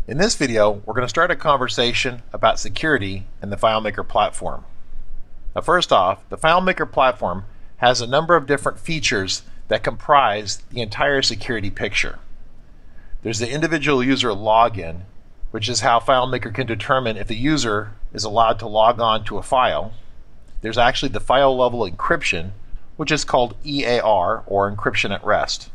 In this video, we're going to start a conversation about security in the FileMaker platform. Now, first off, the FileMaker platform has a number of different features that comprise the entire security picture. There's the individual user login, which is how FileMaker can determine if the user is allowed to log on to a file. There's actually the file level encryption, which is called EAR, or encryption at rest.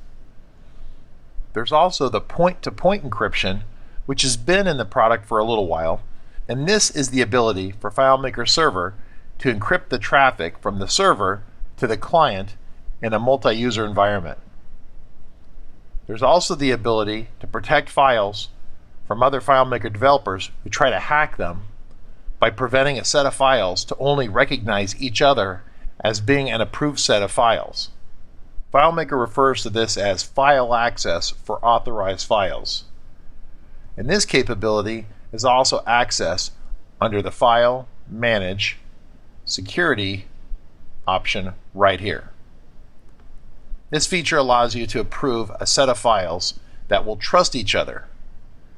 There's also the point-to-point encryption, which has been in the product for a little while, and this is the ability for FileMaker Server to encrypt the traffic from the server to the client in a multi-user environment. There's also the ability to protect files from other FileMaker developers who try to hack them by preventing a set of files to only recognize each other as being an approved set of files. FileMaker refers to this as file access for authorized files. And this capability is also accessed under the File, Manage, Security option right here. This feature allows you to approve a set of files that will trust each other,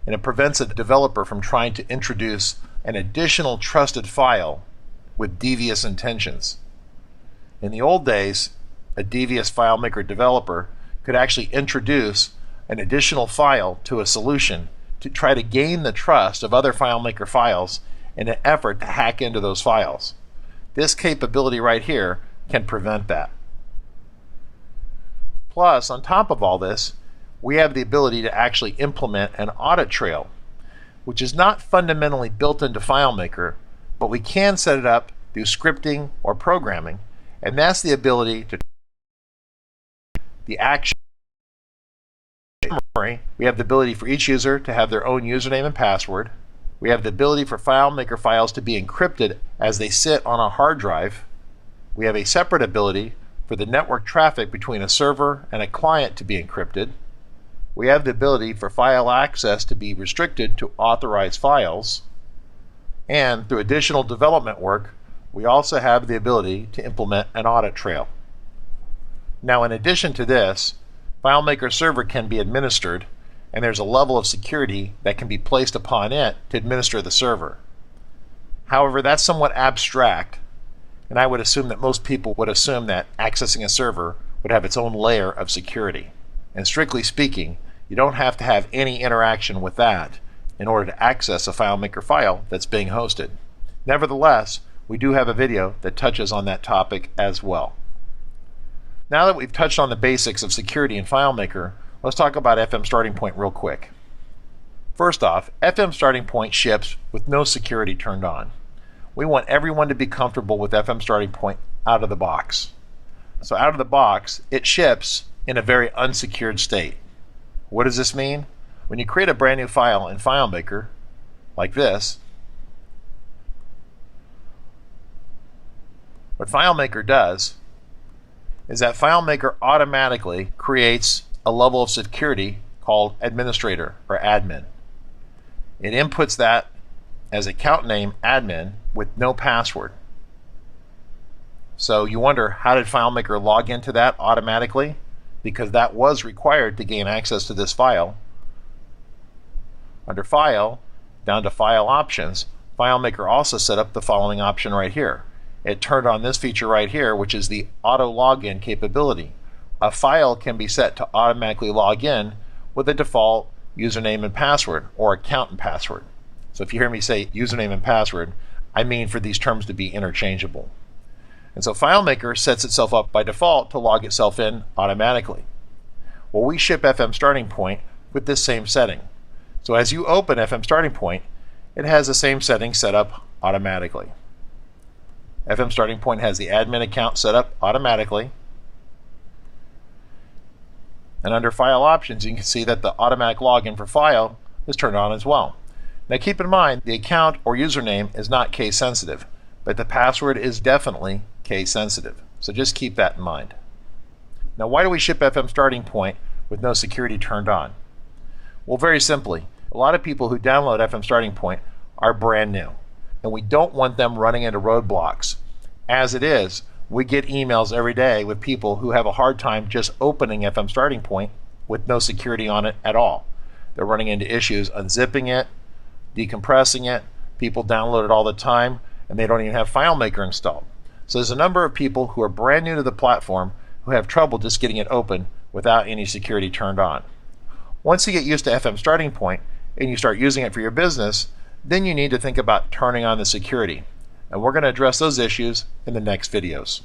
and it prevents a developer from trying to introduce an additional trusted file with devious intentions. In the old days, a devious FileMaker developer could actually introduce an additional file to a solution to try to gain the trust of other FileMaker files in an effort to hack into those files. This capability right here can prevent that. Plus, on top of all this, we have the ability to actually implement an audit trail, which is not fundamentally built into FileMaker, but we can set it up through scripting or programming, and that's the ability to the action. We have the ability for each user to have their own username and password. We have the ability for FileMaker files to be encrypted as they sit on a hard drive. We have a separate ability for the network traffic between a server and a client to be encrypted. We have the ability for file access to be restricted to authorized files. And through additional development work, we also have the ability to implement an audit trail. Now, in addition to this, FileMaker Server can be administered, and there's a level of security that can be placed upon it to administer the server. However, that's somewhat abstract, and I would assume that most people would assume that accessing a server would have its own layer of security. And strictly speaking, you don't have to have any interaction with that in order to access a FileMaker file that's being hosted. Nevertheless, we do have a video that touches on that topic as well. Now that we've touched on the basics of security in FileMaker, let's talk about FM Starting Point real quick. First off, FM Starting Point ships with no security turned on. We want everyone to be comfortable with FM Starting Point out of the box. So out of the box, it ships in a very unsecured state. What does this mean? When you create a brand new file in FileMaker, like this, what FileMaker does is that FileMaker automatically creates a level of security called administrator or admin. It inputs that as account name admin with no password. So you wonder, how did FileMaker log into that automatically? Because that was required to gain access to this file. Under File, down to File Options, FileMaker also set up the following option right here. It turned on this feature right here, which is the auto login capability. A file can be set to automatically log in with a default username and password, or account and password. So if you hear me say username and password, I mean for these terms to be interchangeable. And so FileMaker sets itself up by default to log itself in automatically. Well, we ship FM Starting Point with this same setting. So as you open FM Starting Point, it has the same setting set up automatically. FM Starting Point has the admin account set up automatically. And under File Options, you can see that the automatic login for file is turned on as well. Now keep in mind, the account or username is not case sensitive, but the password is definitely case sensitive. So just keep that in mind. Now, why do we ship FM Starting Point with no security turned on? Well, very simply, a lot of people who download FM Starting Point are brand new, and we don't want them running into roadblocks. As it is, we get emails every day with people who have a hard time just opening FM Starting Point with no security on it at all. they're running into issues unzipping it, decompressing it, people download it all the time, and they don't even have FileMaker installed. So there's a number of people who are brand new to the platform who have trouble just getting it open without any security turned on. Once you get used to FM Starting Point and you start using it for your business, then you need to think about turning on the security. And we're going to address those issues in the next videos.